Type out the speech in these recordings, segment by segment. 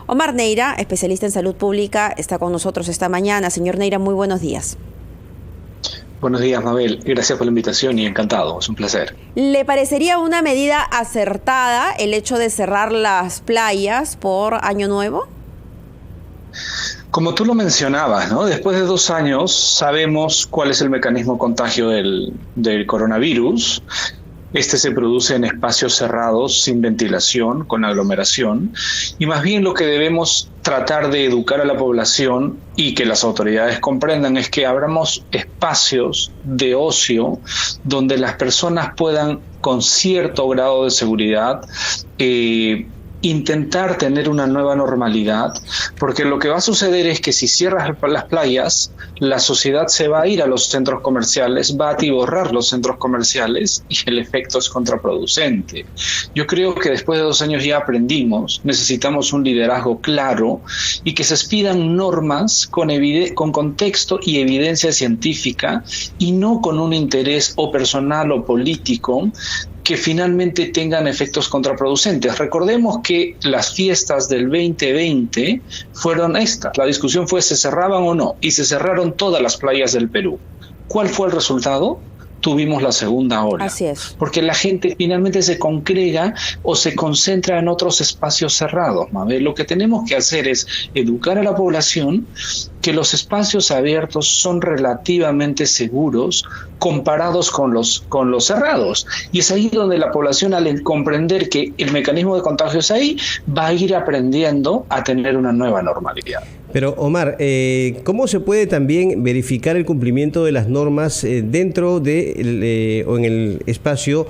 Omar Neira, especialista en salud pública, está con nosotros esta mañana. Señor Neira, muy buenos días. Buenos días, Mabel. Gracias por la invitación y encantado. Es un placer. ¿Le parecería una medida acertada el hecho de cerrar las playas por Año Nuevo? Como tú lo mencionabas, ¿no? Después de 2 años sabemos cuál es el mecanismo de contagio del coronavirus. Este se produce en espacios cerrados, sin ventilación, con aglomeración. Y más bien lo que debemos tratar de educar a la población y que las autoridades comprendan es que abramos espacios de ocio donde las personas puedan, con cierto grado de seguridad, intentar tener una nueva normalidad, porque lo que va a suceder es que si cierras las playas, la sociedad se va a ir a los centros comerciales, va a atiborrar los centros comerciales y el efecto es contraproducente. Yo creo que después de 2 años ya aprendimos, necesitamos un liderazgo claro y que se expidan normas con contexto y evidencia científica y no con un interés o personal o político que finalmente tengan efectos contraproducentes. Recordemos que las fiestas del 2020 fueron estas. La discusión fue ¿se cerraban o no? Y se cerraron todas las playas del Perú. ¿Cuál fue el resultado? Tuvimos la segunda ola. Así es. Porque la gente finalmente se congrega o se concentra en otros espacios cerrados. Mabel, lo que tenemos que hacer es educar a la población que los espacios abiertos son relativamente seguros comparados con los cerrados. Y es ahí donde la población, al comprender que el mecanismo de contagio es ahí, va a ir aprendiendo a tener una nueva normalidad. Pero Omar, ¿cómo se puede también verificar el cumplimiento de las normas dentro de o en el espacio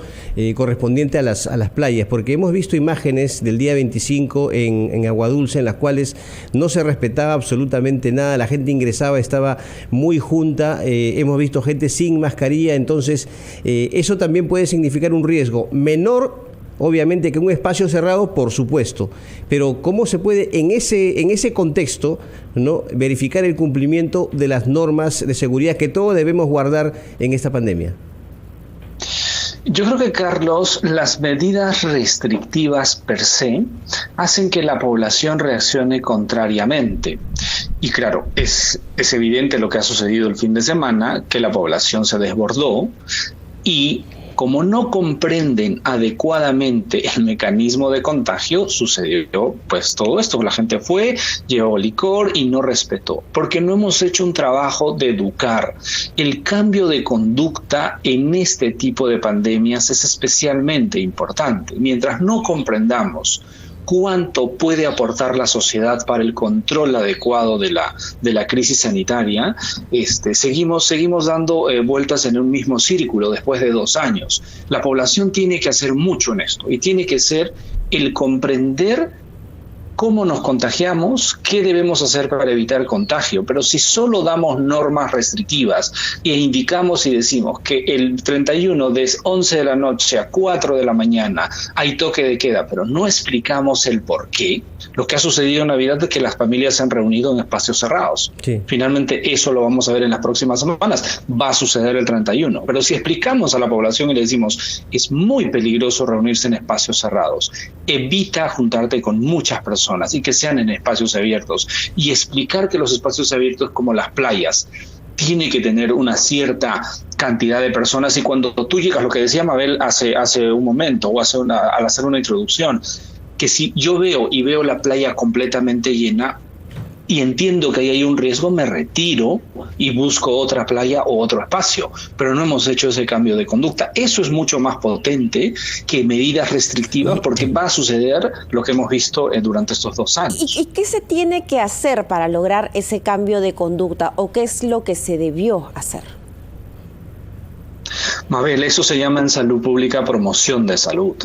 correspondiente a las playas? Porque hemos visto imágenes del día 25 en Aguadulce en las cuales no se respetaba absolutamente nada, la gente ingresaba, estaba muy junta, hemos visto gente sin mascarilla, entonces eso también puede significar un riesgo menor, obviamente, que un espacio cerrado, por supuesto, pero ¿cómo se puede en ese contexto, ¿no?, verificar el cumplimiento de las normas de seguridad que todos debemos guardar en esta pandemia? Yo creo que, Carlos, las medidas restrictivas per se hacen que la población reaccione contrariamente. Y claro, es evidente lo que ha sucedido el fin de semana, que la población se desbordó y como no comprenden adecuadamente el mecanismo de contagio, sucedió pues todo esto. La gente fue, llevó licor y no respetó, porque no hemos hecho un trabajo de educar. El cambio de conducta en este tipo de pandemias es especialmente importante. Mientras no comprendamos cuánto puede aportar la sociedad para el control adecuado de la crisis sanitaria, seguimos dando vueltas en un mismo círculo después de 2 años. La población tiene que hacer mucho en esto y tiene que ser el comprender cómo nos contagiamos, qué debemos hacer para evitar el contagio. Pero si solo damos normas restrictivas e indicamos y decimos que el 31 de 11 de la noche a 4 de la mañana hay toque de queda, pero no explicamos el por qué, lo que ha sucedido en Navidad es que las familias se han reunido en espacios cerrados. Sí. Finalmente eso lo vamos a ver en las próximas semanas, va a suceder el 31. Pero si explicamos a la población y le decimos es muy peligroso reunirse en espacios cerrados, evita juntarte con muchas personas y que sean en espacios abiertos, y explicar que los espacios abiertos como las playas tiene que tener una cierta cantidad de personas, y cuando tú llegas, lo que decía Mabel hace un momento o al hacer una introducción, que si yo veo la playa completamente llena y entiendo que ahí hay un riesgo, me retiro y busco otra playa o otro espacio, pero no hemos hecho ese cambio de conducta. Eso es mucho más potente que medidas restrictivas, porque va a suceder lo que hemos visto durante estos 2 años. ¿Y qué se tiene que hacer para lograr ese cambio de conducta, o qué es lo que se debió hacer? Mabel, eso se llama en salud pública promoción de salud.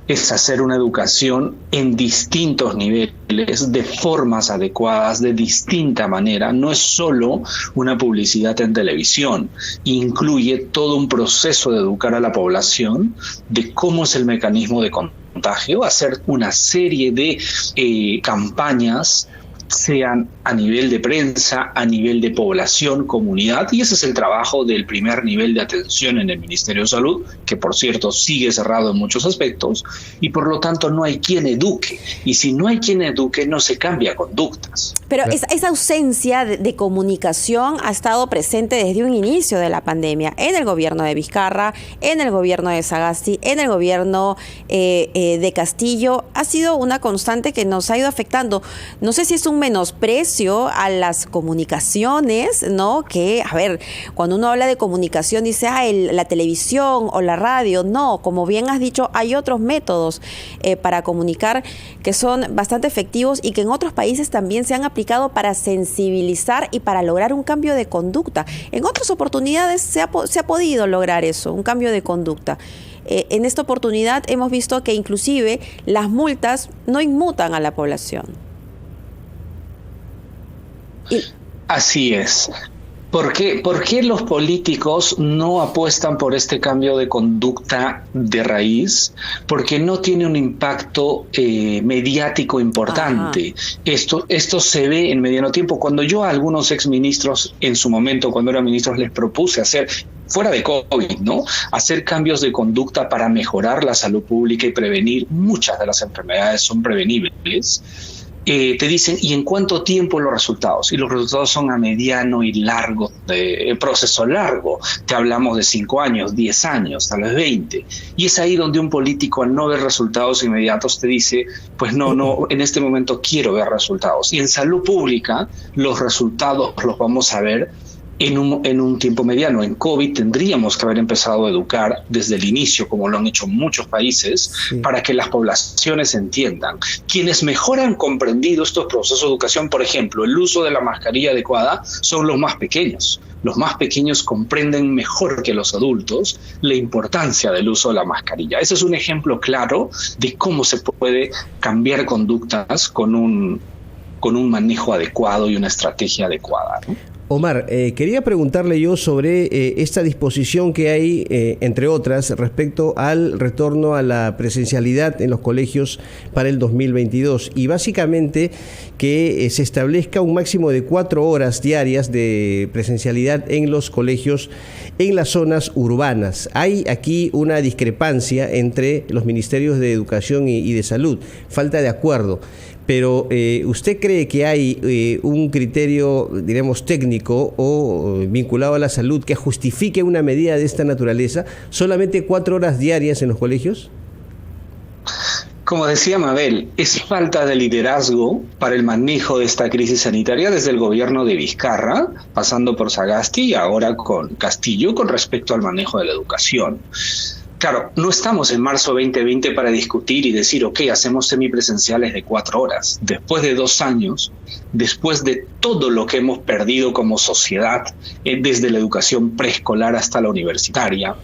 Es hacer una educación en distintos niveles, de formas adecuadas, de distinta manera. No es solo una publicidad en televisión, incluye todo un proceso de educar a la población de cómo es el mecanismo de contagio, hacer una serie de campañas sean a nivel de prensa, a nivel de población, comunidad, y ese es el trabajo del primer nivel de atención en el Ministerio de Salud, que por cierto sigue cerrado en muchos aspectos, y por lo tanto no hay quien eduque, y si no hay quien eduque no se cambia conductas. Pero esa ausencia de comunicación ha estado presente desde un inicio de la pandemia, en el gobierno de Vizcarra, en el gobierno de Sagasti, en el gobierno de Castillo. Ha sido una constante que nos ha ido afectando. No sé si es un menosprecio a las comunicaciones, ¿no? Que, a ver, cuando uno habla de comunicación dice, la televisión o la radio. No, como bien has dicho, hay otros métodos para comunicar que son bastante efectivos y que en otros países también se han aplicado para sensibilizar y para lograr un cambio de conducta. En otras oportunidades se ha podido lograr eso, un cambio de conducta. En esta oportunidad hemos visto que inclusive las multas no inmutan a la población. Así es. ¿Por qué los políticos no apuestan por este cambio de conducta de raíz? Porque no tiene un impacto mediático importante. Esto se ve en mediano tiempo. Cuando yo a algunos exministros en su momento, cuando eran ministros, les propuse hacer, fuera de COVID, ¿no?, hacer cambios de conducta para mejorar la salud pública y prevenir, muchas de las enfermedades son prevenibles. Te dicen, ¿y en cuánto tiempo los resultados? Y los resultados son a mediano y largo, proceso largo. Te hablamos de 5 años, 10 años, tal vez 20. Y es ahí donde un político, al no ver resultados inmediatos, te dice, pues no, en este momento quiero ver resultados. Y en salud pública, los resultados los vamos a ver en un tiempo mediano. En COVID tendríamos que haber empezado a educar desde el inicio, como lo han hecho muchos países, para que las poblaciones entiendan. Quienes mejor han comprendido estos procesos de educación, por ejemplo, el uso de la mascarilla adecuada, son los más pequeños. Los más pequeños comprenden mejor que los adultos la importancia del uso de la mascarilla. Ese es un ejemplo claro de cómo se puede cambiar conductas con un manejo adecuado y una estrategia adecuada, ¿no? Omar, quería preguntarle yo sobre esta disposición que hay, entre otras, respecto al retorno a la presencialidad en los colegios para el 2022 y básicamente que se establezca un máximo de 4 horas diarias de presencialidad en los colegios en las zonas urbanas. Hay aquí una discrepancia entre los ministerios de Educación y de Salud, falta de acuerdo. Pero ¿usted cree que hay un criterio, diremos, técnico o vinculado a la salud que justifique una medida de esta naturaleza? ¿Solamente 4 horas diarias en los colegios? Como decía Mabel, es falta de liderazgo para el manejo de esta crisis sanitaria desde el gobierno de Vizcarra, pasando por Sagasti y ahora con Castillo con respecto al manejo de la educación. Claro, no estamos en marzo 2020 para discutir y decir, ok, hacemos semipresenciales de 4 horas. Después de 2 años, después de todo lo que hemos perdido como sociedad, desde la educación preescolar hasta la universitaria,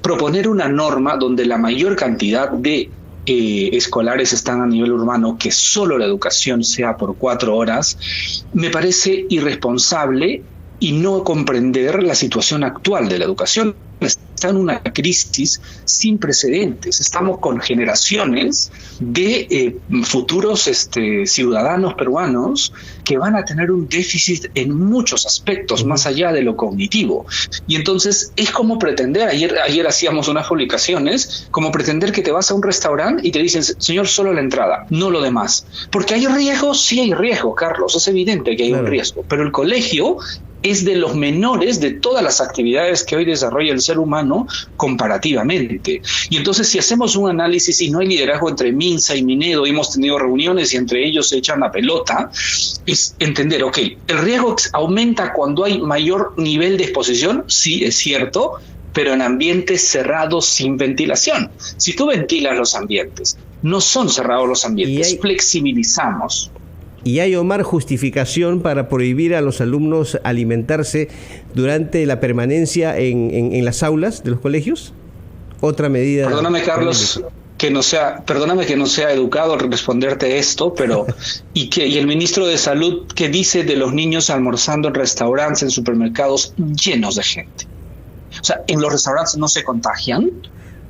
proponer una norma donde la mayor cantidad de escolares están a nivel urbano, que solo la educación sea por 4 horas, me parece irresponsable y no comprender la situación actual de la educación. Está en una crisis sin precedentes. Estamos con generaciones de futuros ciudadanos peruanos que van a tener un déficit en muchos aspectos, más allá de lo cognitivo. Y entonces es como pretender, ayer hacíamos unas publicaciones, como pretender que te vas a un restaurante y te dicen, señor, solo la entrada, no lo demás. Porque hay riesgo, sí hay riesgo, Carlos, es evidente que hay un riesgo, pero el colegio es de los menores de todas las actividades que hoy desarrolla el ser humano comparativamente. Y entonces, si hacemos un análisis y no hay liderazgo entre Minsa y Minedo, hemos tenido reuniones y entre ellos se echan la pelota, es entender, ok, ¿el riesgo aumenta cuando hay mayor nivel de exposición? Sí, es cierto, pero en ambientes cerrados sin ventilación. Si tú ventilas los ambientes, no son cerrados los ambientes, flexibilizamos. ¿Y hay, Omar, justificación para prohibir a los alumnos alimentarse durante la permanencia en las aulas de los colegios? Otra medida. Perdóname, Carlos, que no sea educado al responderte esto, pero y el ministro de Salud, ¿qué dice de los niños almorzando en restaurantes, en supermercados llenos de gente? O sea, ¿en los restaurantes no se contagian?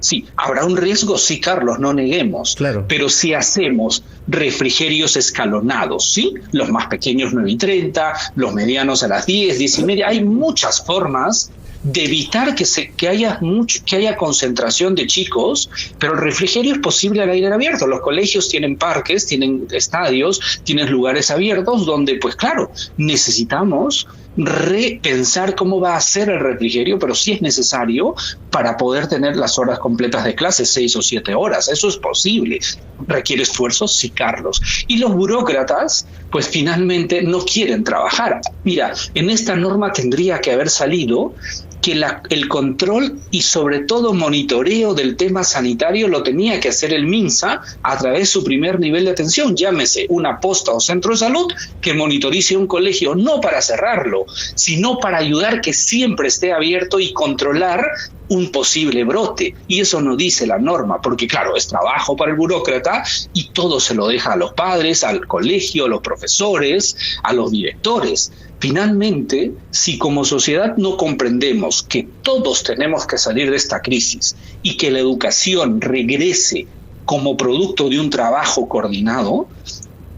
Sí, habrá un riesgo, sí, Carlos, no neguemos. Claro. Pero si hacemos refrigerios escalonados, ¿sí? Los más pequeños 9:30, los medianos a las 10, 10:30. Hay muchas formas de evitar que haya concentración de chicos, pero el refrigerio es posible al aire abierto. Los colegios tienen parques, tienen estadios, tienen lugares abiertos donde, pues claro, necesitamos repensar cómo va a ser el refrigerio, pero sí es necesario para poder tener las horas completas de clase, 6 o 7 horas. Eso es posible. ¿Requiere esfuerzo? Sí, Carlos. Y los burócratas, pues finalmente no quieren trabajar. Mira, en esta norma tendría que haber salido que el control y sobre todo monitoreo del tema sanitario lo tenía que hacer el MINSA a través de su primer nivel de atención, llámese una posta o centro de salud que monitorice un colegio, no para cerrarlo, sino para ayudar que siempre esté abierto y controlar un posible brote. Y eso no dice la norma, porque claro, es trabajo para el burócrata y todo se lo deja a los padres, al colegio, a los profesores, a los directores. Finalmente, si como sociedad no comprendemos que todos tenemos que salir de esta crisis y que la educación regrese como producto de un trabajo coordinado,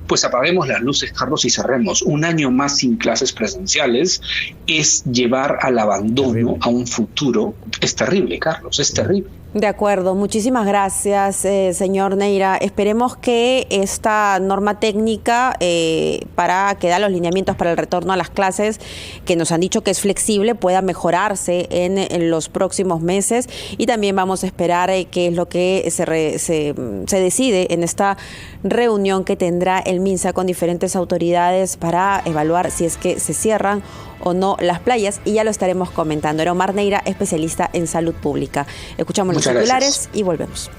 pues apaguemos las luces, Carlos, y cerremos. Un año más sin clases presenciales es llevar al abandono a un futuro. Es terrible, Carlos, es terrible. De acuerdo, muchísimas gracias, señor Neira. Esperemos que esta norma técnica para que da los lineamientos para el retorno a las clases, que nos han dicho que es flexible, pueda mejorarse en los próximos meses, y también vamos a esperar qué es lo que se decide en esta reunión que tendrá el MINSA con diferentes autoridades para evaluar si es que se cierran o no las playas, y ya lo estaremos comentando. Era Omar Neira, especialista en salud pública. Escuchamos los titulares y volvemos.